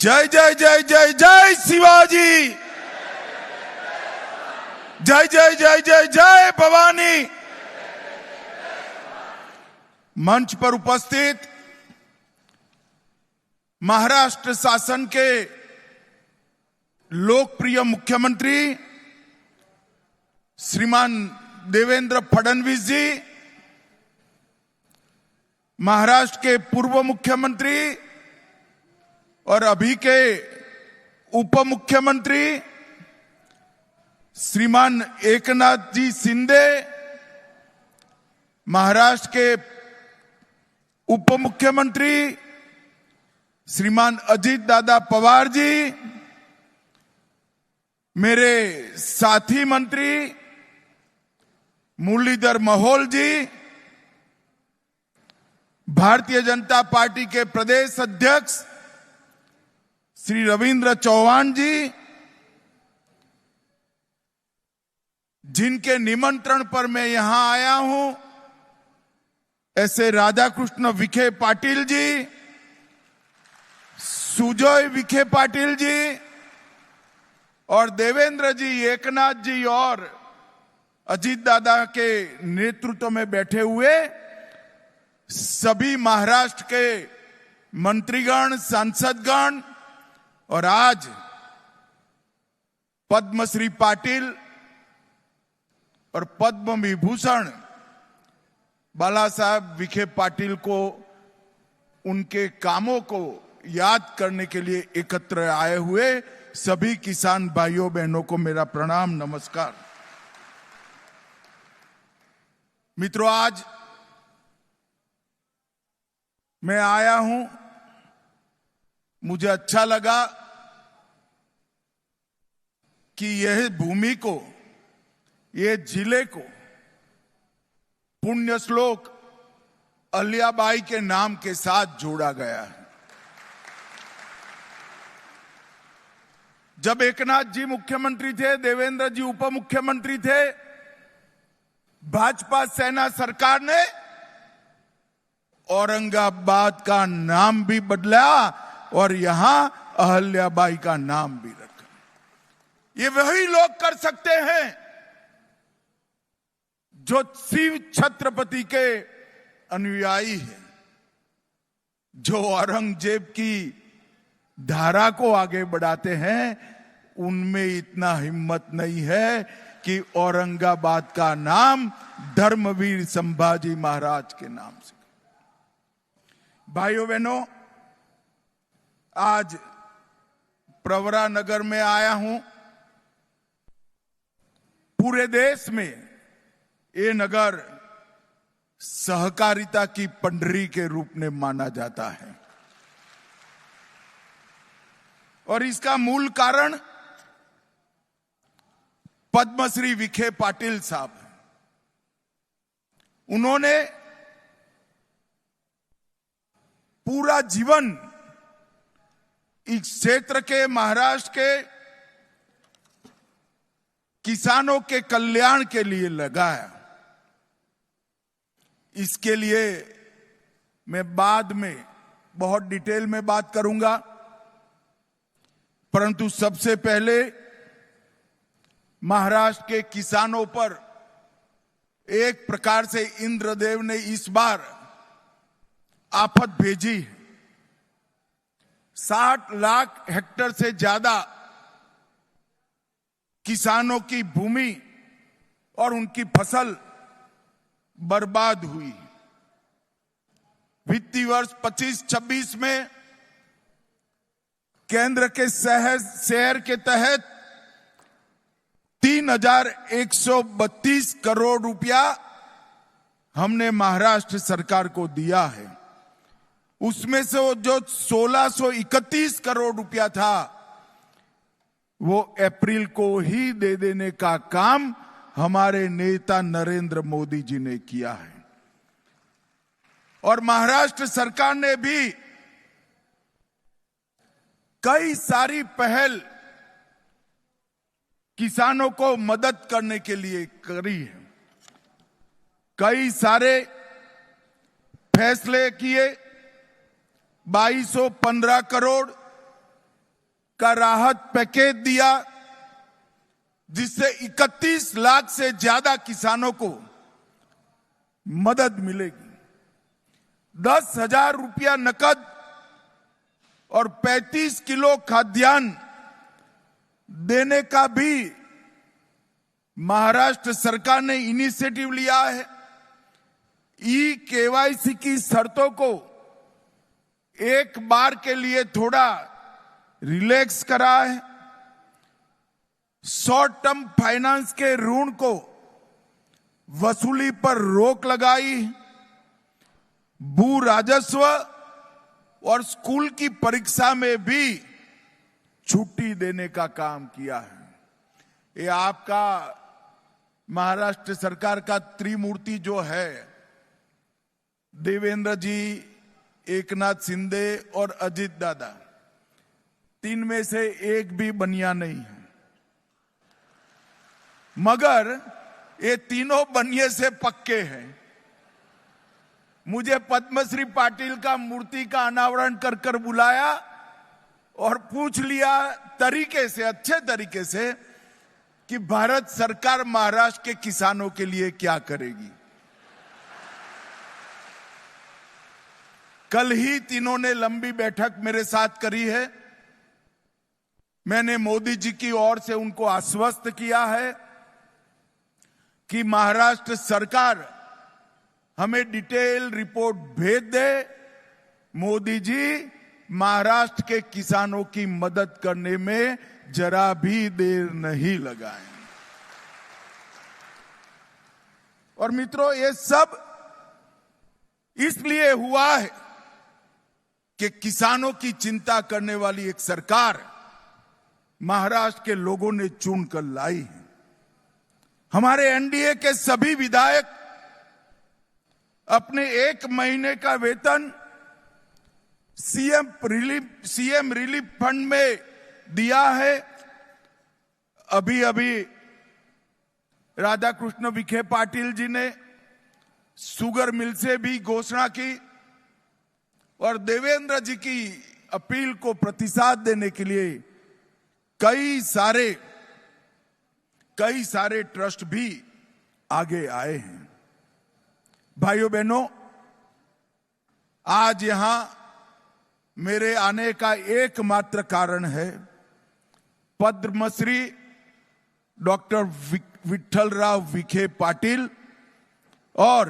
जय जय जय जय जय शिवाजी, जय जय जय जय जय भवानी। मंच पर उपस्थित महाराष्ट्र शासन के लोकप्रिय मुख्यमंत्री श्रीमान देवेंद्र फडणवीस जी, महाराष्ट्र के पूर्व मुख्यमंत्री और अभी के उप मुख्यमंत्री श्रीमान एकनाथ जी शिंदे, महाराष्ट्र के उप मुख्यमंत्री श्रीमान अजित दादा पवार जी, मेरे साथी मंत्री मुरलीधर मोहोल जी, भारतीय जनता पार्टी के प्रदेश अध्यक्ष श्री रविंद्र चौहान जी, जिनके निमंत्रण पर मैं यहां आया हूं, ऐसे राधाकृष्ण विखे पाटिल जी, सुजय विखे पाटिल जी और देवेंद्र जी, एकनाथ जी और अजित दादा के नेतृत्व में बैठे हुए सभी महाराष्ट्र के मंत्रीगण, सांसदगण और आज पद्मश्री पाटिल और पद्म विभूषण बाला साहब विखे पाटिल को उनके कामों को याद करने के लिए एकत्र आए हुए सभी किसान भाइयों बहनों को मेरा प्रणाम, नमस्कार। मित्रों, आज मैं आया हूं, मुझे अच्छा लगा कि यह भूमि को, यह जिले को पुण्य श्लोक अहिल्याबाई के नाम के साथ जोड़ा गया है। जब एकनाथ जी मुख्यमंत्री थे, देवेंद्र जी उप मुख्यमंत्री थे, भाजपा सेना सरकार ने औरंगाबाद का नाम भी बदला और यहां अहिल्याबाई का नाम भी रखा। ये वही लोग कर सकते हैं जो शिव छत्रपति के अनुयायी हैं, जो औरंगजेब की धारा को आगे बढ़ाते हैं। उनमें इतना हिम्मत नहीं है कि औरंगाबाद का नाम धर्मवीर संभाजी महाराज के नाम से। भाइयों बहनों, आज प्रवरा नगर में आया हूं। पूरे देश में ये नगर सहकारिता की पंडरी के रूप में माना जाता है और इसका मूल कारण पद्मश्री विखे पाटिल साहब। उन्होंने पूरा जीवन इस क्षेत्र के, महाराष्ट्र के किसानों के कल्याण के लिए लगाया। इसके लिए मैं बाद में बहुत डिटेल में बात करूंगा, परंतु सबसे पहले महाराष्ट्र के किसानों पर एक प्रकार से इंद्रदेव ने इस बार आफत भेजी। 60 लाख हेक्टेयर से ज्यादा किसानों की भूमि और उनकी फसल बर्बाद हुई। वित्तीय वर्ष 25-26 में केंद्र के शहर के तहत 3,132 करोड़ रुपया हमने महाराष्ट्र सरकार को दिया है। उसमें से जो 1,631 करोड़ रुपया था वो अप्रैल को ही दे देने का काम हमारे नेता नरेंद्र मोदी जी ने किया है। और महाराष्ट्र सरकार ने भी कई सारी पहल किसानों को मदद करने के लिए करी है। कई सारे फैसले किए। 2215 करोड़ का राहत पैकेज दिया, जिससे 31 लाख से ज्यादा किसानों को मदद मिलेगी। 10,000 रुपया नकद और 35 किलो खाद्यान्न देने का भी महाराष्ट्र सरकार ने इनिशिएटिव लिया है। KYC की शर्तों को एक बार के लिए थोड़ा रिलैक्स करा है। शॉर्ट टर्म फाइनेंस के ऋण को वसूली पर रोक लगाई। भू राजस्व और स्कूल की परीक्षा में भी छुट्टी देने का काम किया है। ये आपका महाराष्ट्र सरकार का त्रिमूर्ति जो है, देवेंद्र जी, एकनाथ शिंदे और अजित दादा, 3 में से एक भी बनिया नहीं है, मगर ये तीनों बनिए से पक्के हैं। मुझे पद्मश्री पाटिल का मूर्ति का अनावरण कर बुलाया और पूछ लिया तरीके से, अच्छे तरीके से, कि भारत सरकार महाराष्ट्र के किसानों के लिए क्या करेगी। कल ही तीनों ने लंबी बैठक मेरे साथ करी है। मैंने मोदी जी की ओर से उनको आश्वस्त किया है कि महाराष्ट्र सरकार हमें डिटेल रिपोर्ट भेज दे। मोदी जी महाराष्ट्र के किसानों की मदद करने में जरा भी देर नहीं लगाएं। और मित्रों, ये सब इसलिए हुआ है कि किसानों की चिंता करने वाली एक सरकार महाराष्ट्र के लोगों ने चुनकर लाई है। हमारे एनडीए के सभी विधायक अपने 1 महीने का वेतन सीएम रिलीफ फंड में दिया है। अभी राधाकृष्ण विखे पाटिल जी ने शुगर मिल से भी घोषणा की और देवेंद्र जी की अपील को प्रतिसाद देने के लिए कई सारे ट्रस्ट भी आगे आए हैं। भाइयों बहनों, आज यहां मेरे आने का एकमात्र कारण है पद्मश्री डॉक्टर विठ्ठलराव विखे पाटिल और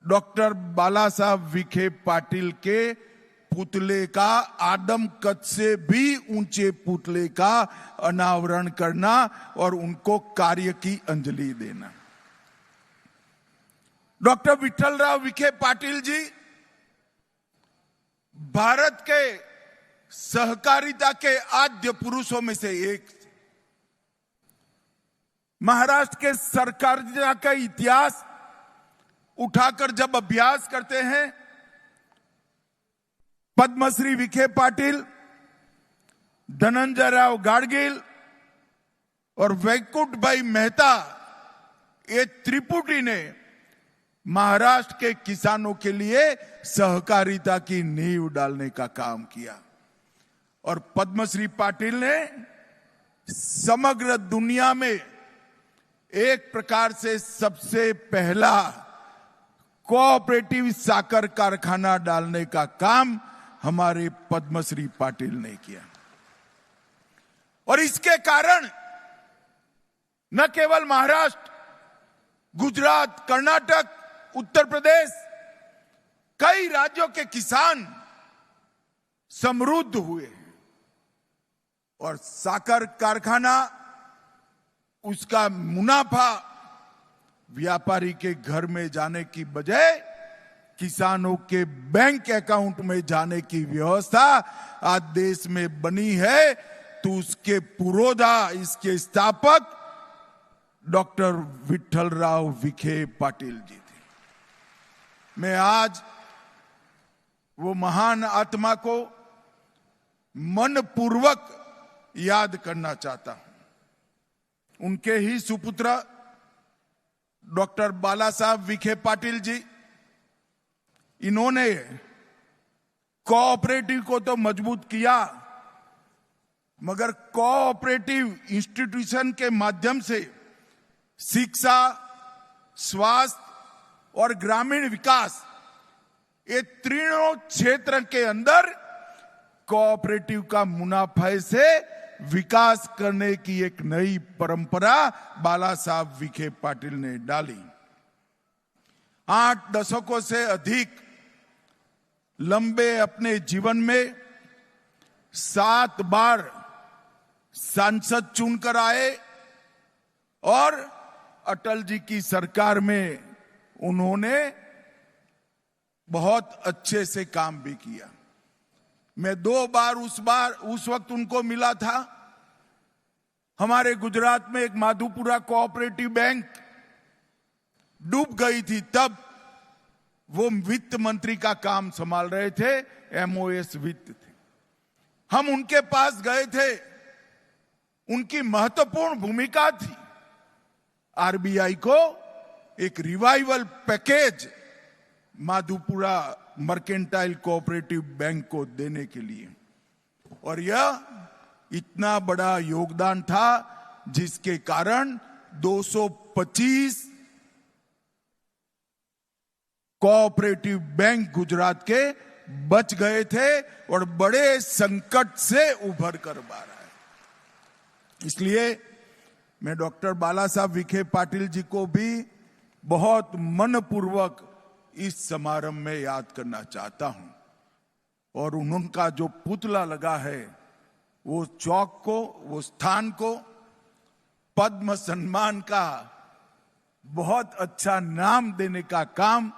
डॉक्टर बाला साहब विखे पाटिल के पुतले का, आदम कद से भी ऊंचे पुतले का अनावरण करना और उनको कार्य की अंजलि देना। डॉक्टर विठ्ठलराव विखे पाटिल जी भारत के सहकारिता के आद्य पुरुषों में से एक। महाराष्ट्र के सहकारिता का इतिहास उठाकर जब अभ्यास करते हैं, पद्मश्री विखे पाटिल, धनंजय राव गाडगिल और वैकुंठ भाई मेहता, ये त्रिपुटी ने महाराष्ट्र के किसानों के लिए सहकारिता की नींव डालने का काम किया। और पद्मश्री पाटिल ने समग्र दुनिया में एक प्रकार से सबसे पहला कोऑपरेटिव साकर कारखाना डालने का काम हमारे पद्मश्री पाटिल ने किया। और इसके कारण न केवल महाराष्ट्र, गुजरात, कर्नाटक, उत्तर प्रदेश, कई राज्यों के किसान समृद्ध हुए और साकर कारखाना, उसका मुनाफा व्यापारी के घर में जाने की बजाय किसानों के बैंक अकाउंट में जाने की व्यवस्था आज देश में बनी है। तो उसके पुरोधा, इसके स्थापक डॉक्टर विठ्ठलराव विखे पाटिल जी थे। मैं आज वो महान आत्मा को मनपूर्वक याद करना चाहता हूं। उनके ही सुपुत्र डॉक्टर बाला साहब विखे पाटिल जी, इन्होंने कोऑपरेटिव को तो मजबूत किया, मगर कोऑपरेटिव इंस्टीट्यूशन के माध्यम से शिक्षा, स्वास्थ्य और ग्रामीण विकास, ये तीनों क्षेत्र के अंदर कोऑपरेटिव का मुनाफे से विकास करने की एक नई परंपरा बाला साहब विखे पाटिल ने डाली। 8 दशकों से अधिक लंबे अपने जीवन में 7 बार सांसद चुनकर आए और अटल जी की सरकार में उन्होंने बहुत अच्छे से काम भी किया। मैं 2 बार उस वक्त उनको मिला था। हमारे गुजरात में एक माधुपुरा कोऑपरेटिव बैंक डूब गई थी, तब वो वित्त मंत्री का काम संभाल रहे थे, एमओएस वित्त थे। हम उनके पास गए थे, उनकी महत्वपूर्ण भूमिका थी आरबीआई को एक revival package Madhupura mercantile cooperative bank को देने के लिए, और यह इतना बड़ा योगदान था जिसके कारण 225 कोऑपरेटिव बैंक गुजरात के बच गए थे और बड़े संकट से उभर कर बाहर आए। इसलिए मैं डॉक्टर बाला साहब विखे पाटिल जी को भी बहुत मनपूर्वक इस समारोह में याद करना चाहता हूं, और उनका जो पुतला लगा है वो चौक को, वो स्थान को पद्म सम्मान का बहुत अच्छा नाम देने का काम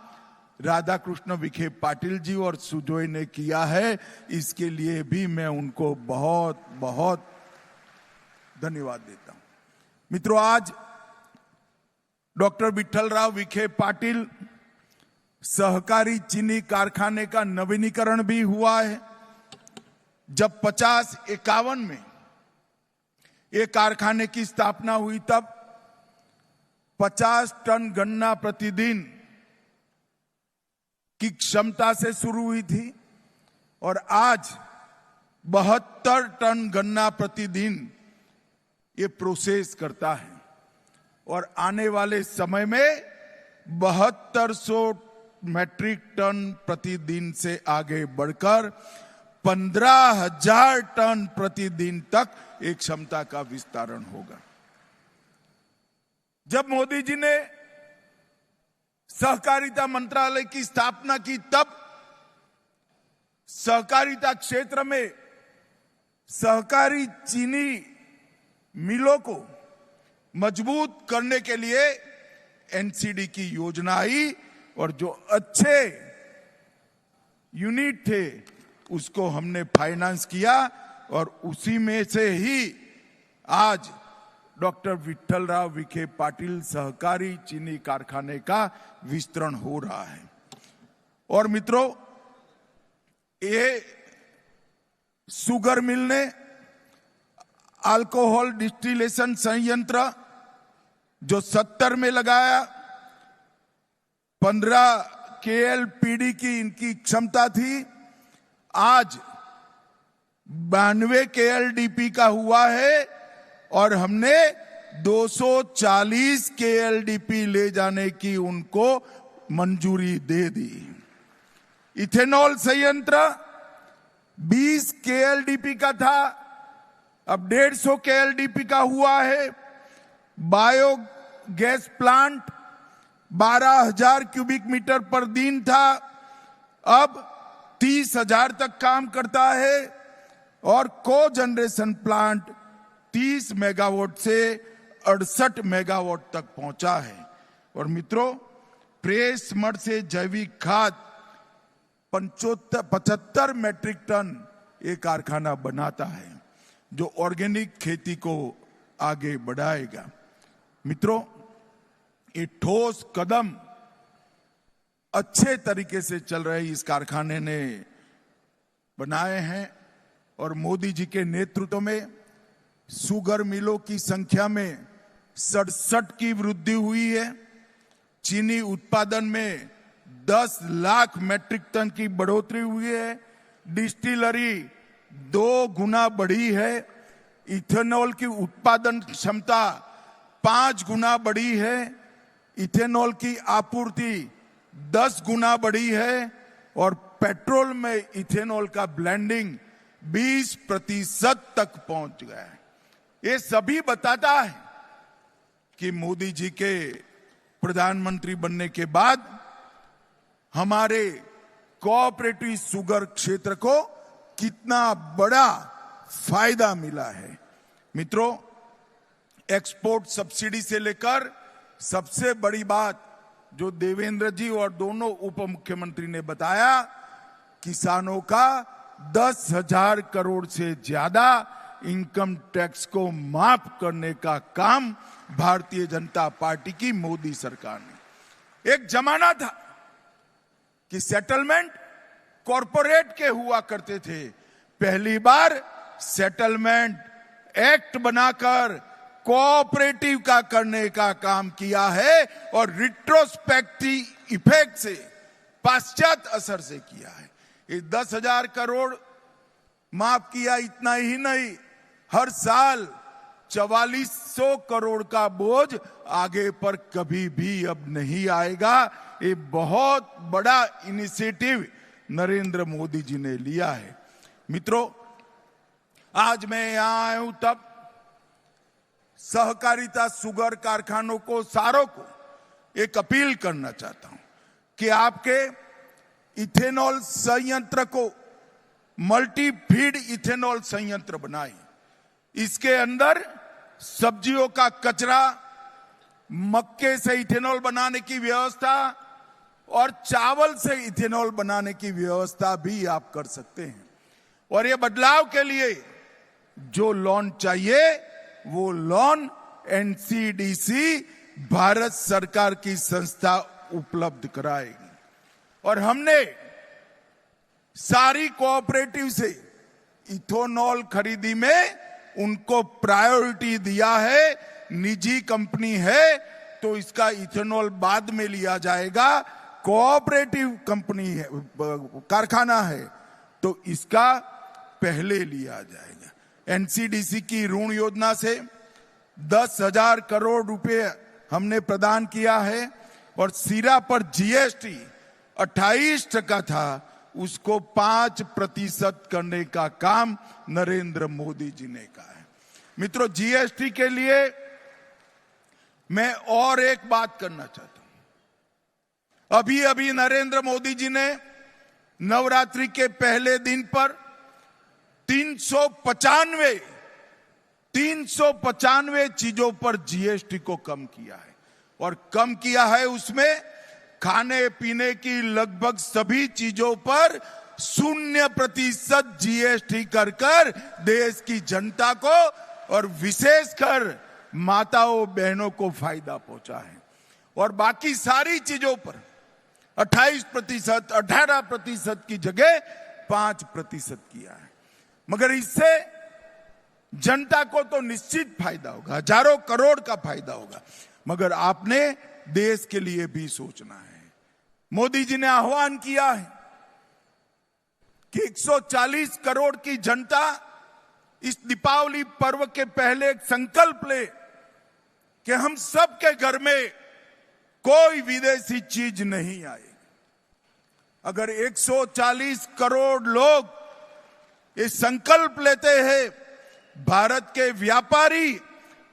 राधा कृष्ण विखे पाटिल जी और सुजोय ने किया है। इसके लिए भी मैं उनको बहुत बहुत धन्यवाद देता हूं। मित्रों, आज डॉक्टर विठ्ठलराव विखे पाटिल सहकारी चीनी कारखाने का नवीनीकरण भी हुआ है। जब 50-51 में ये कारखाने की स्थापना हुई तब 50 टन गन्ना प्रतिदिन की क्षमता से शुरू हुई थी और आज 72 टन गन्ना प्रतिदिन ये प्रोसेस करता है, और आने वाले समय में 7200 मैट्रिक टन प्रतिदिन से आगे बढ़कर 15,000 टन प्रतिदिन तक एक क्षमता का विस्तारण होगा। जब मोदी जी ने सहकारिता मंत्रालय की स्थापना की तब सहकारिता क्षेत्र में सहकारी चीनी मिलों को मजबूत करने के लिए एनसीडी की योजना आई, और जो अच्छे यूनिट थे उसको हमने फाइनेंस किया, और उसी में से ही आज डॉक्टर विठ्ठलराव विखे पाटिल सहकारी चीनी कारखाने का विस्तरण हो रहा है। और मित्रों, ये शुगर मिल ने अल्कोहल डिस्टिलेशन संयंत्र जो 70 में लगाया, 15 KLPD की इनकी क्षमता थी, आज 92 KLDP का हुआ है, और हमने 240 KLDP ले जाने की उनको मंजूरी दे दी। इथेनॉल संयंत्र 20 KLDP का था, अब 150 KLDP का हुआ है। Bio gas plant 12,000 cubic metre पर दिन था, अब 30,000 तक काम करता है, और को जनरेशन प्लांट 30 मेगावाट से 68 मेगावाट तक पहुंचा है। और मित्रों, प्रेस मड से जैविक खाद 75 मैट्रिक टन ये कारखाना बनाता है, जो ऑर्गेनिक खेती को आगे बढ़ाएगा। मित्रों, ये ठोस कदम अच्छे तरीके से चल रहे इस कारखाने ने बनाए हैं, और मोदी जी के नेतृत्व में शुगर मिलों की संख्या में 67 की वृद्धि हुई है। चीनी उत्पादन में 10 लाख मैट्रिक टन की बढ़ोतरी हुई है। डिस्टिलरी 2 गुना बढ़ी है, इथेनॉल की उत्पादन क्षमता 5 गुना बढ़ी है, इथेनॉल की आपूर्ति 10 गुना बढ़ी है और पेट्रोल में इथेनॉल का ब्लेंडिंग 20% तक पहुंच गया है। ये सभी बताता है कि मोदी जी के प्रधानमंत्री बनने के बाद हमारे कोऑपरेटिव शुगर क्षेत्र को कितना बड़ा फायदा मिला है। मित्रों, एक्सपोर्ट सब्सिडी से लेकर सबसे बड़ी बात जो देवेंद्र जी और दोनों उप मुख्यमंत्री ने बताया, किसानों का 10,000 करोड़ से ज्यादा इनकम टैक्स को माफ करने का काम भारतीय जनता पार्टी की मोदी सरकार ने। एक जमाना था कि सेटलमेंट कॉरपोरेट के हुआ करते थे, पहली बार सेटलमेंट एक्ट बनाकर कोऑपरेटिव का करने का काम किया है और रिट्रोस्पेक्टिव इफेक्ट से, पाश्चात्य असर से किया है। ये 10,000 करोड़ माफ किया, इतना ही नहीं, हर साल 4400 करोड़ का बोझ आगे पर कभी भी अब नहीं आएगा। ये बहुत बड़ा इनिशिएटिव नरेंद्र मोदी जी ने लिया है। मित्रों, आज मैं यहां आया हूं तब सहकारिता शुगर कारखानों को, सारों को एक अपील करना चाहता हूं कि आपके इथेनॉल संयंत्र को मल्टी फीड इथेनॉल संयंत्र बनाएं। इसके अंदर सब्जियों का कचरा, मक्के से इथेनॉल बनाने की व्यवस्था और चावल से इथेनॉल बनाने की व्यवस्था भी आप कर सकते हैं। और ये बदलाव के लिए जो लोन चाहिए वो लोन एनसीडीसी भारत सरकार की संस्था उपलब्ध कराएगी। और हमने सारी कोऑपरेटिव से इथेनॉल खरीदी में उनको प्रायोरिटी दिया है। निजी कंपनी है तो इसका इथेनॉल बाद में लिया जाएगा, कोऑपरेटिव कंपनी है, कारखाना है तो इसका पहले लिया जाएगा। एनसीडीसी की ऋण योजना से 10,000 करोड़ रुपए हमने प्रदान किया है और सिरा पर जीएसटी 28% था, उसको 5% करने का काम नरेंद्र मोदी जी ने कहा है। मित्रों, जीएसटी के लिए मैं और एक बात करना चाहता हूं। अभी अभी नरेंद्र मोदी जी ने नवरात्रि के पहले दिन पर 395 चीजों पर जीएसटी को कम किया है। और कम किया है उसमें खाने पीने की लगभग सभी चीजों पर 0% जीएसटी कर देश की जनता को और विशेषकर माताओं बहनों को फायदा पहुंचा है। और बाकी सारी चीजों पर 28%, 18% की जगह 5% किया है। मगर इससे जनता को तो निश्चित फायदा होगा, हजारों करोड़ का फायदा होगा, मगर आपने देश के लिए भी सोचना है। मोदी जी ने आह्वान किया है कि 140 करोड़ की जनता इस दीपावली पर्व के पहले एक संकल्प ले कि हम सबके घर में कोई विदेशी चीज नहीं आए। अगर 140 करोड़ लोग ये संकल्प लेते हैं, भारत के व्यापारी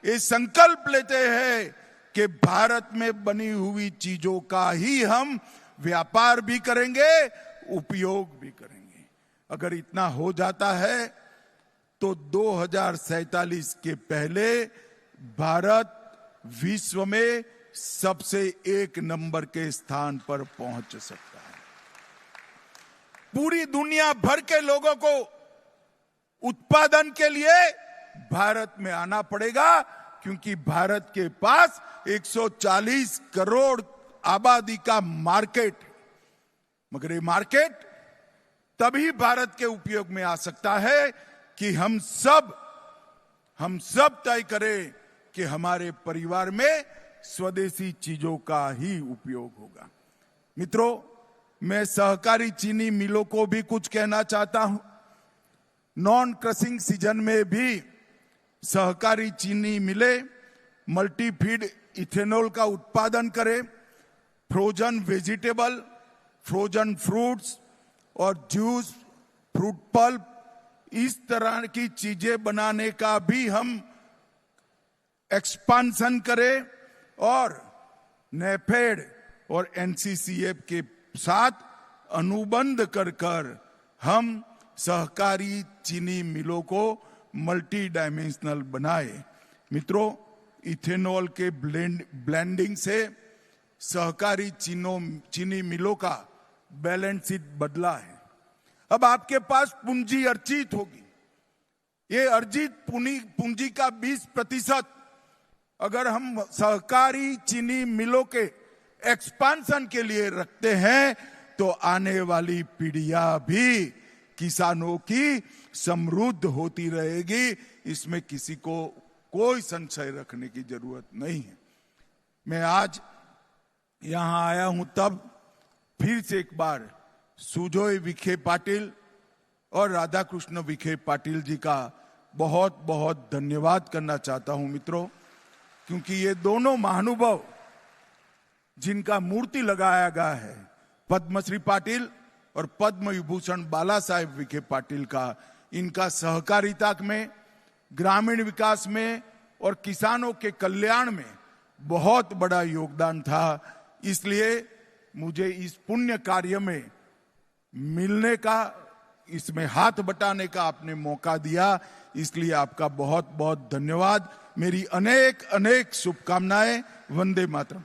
ये संकल्प लेते हैं कि भारत में बनी हुई चीजों का ही हम व्यापार भी करेंगे, उपयोग भी करेंगे। अगर इतना हो जाता है तो 2047 के पहले भारत विश्व में सबसे 1 नंबर के स्थान पर पहुंच सकता है। पूरी दुनिया भर के लोगों को उत्पादन के लिए भारत में आना पड़ेगा, क्योंकि भारत के पास 140 करोड़ आबादी का मार्केट है। मगर ये मार्केट तभी भारत के उपयोग में आ सकता है कि हम सब तय करें कि हमारे परिवार में स्वदेशी चीजों का ही उपयोग होगा। मित्रों, मैं सहकारी चीनी मिलों को भी कुछ कहना चाहता हूं। नॉन क्रशिंग सीजन में भी सहकारी चीनी मिलें मल्टीफीड इथेनॉल का उत्पादन करें, फ्रोजन वेजिटेबल, फ्रोजन फ्रूट्स और जूस, फ्रूट पल्प, इस तरह की चीजें बनाने का भी हम एक्सपांशन करें और नेफेड और एनसीसीएफ के साथ अनुबंध कर हम सहकारी चीनी मिलों को मल्टी डायमेंशनल बनाए। मित्रों, इथेनॉल के ब्लेंडिंग से सहकारी चीनी मिलों का बैलेंस शीट बदला है। अब आपके पास पूंजी अर्जित होगी। ये अर्जित पूंजी का 20% अगर हम सहकारी चीनी मिलों के एक्सपांशन के लिए रखते हैं तो आने वाली पीढ़ियां भी किसानों की समृद्ध होती रहेगी। इसमें किसी को कोई संशय रखने की जरूरत नहीं है। मैं आज यहां आया हूं तब फिर से एक बार सुजोय विखे पाटिल और राधाकृष्ण विखे पाटिल जी का बहुत बहुत धन्यवाद करना चाहता हूं मित्रों, क्योंकि ये दोनों महानुभाव जिनका मूर्ति लगाया गया है, पद्मश्री पाटिल और पद्म विभूषण बाला साहेब विखे पाटिल का, इनका सहकारिता में, ग्रामीण विकास में और किसानों के कल्याण में बहुत बड़ा योगदान था। इसलिए मुझे इस पुण्य कार्य में मिलने का, इसमें हाथ बटाने का आपने मौका दिया, इसलिए आपका बहुत बहुत धन्यवाद। मेरी अनेक अनेक शुभकामनाएं। वंदे मातरम।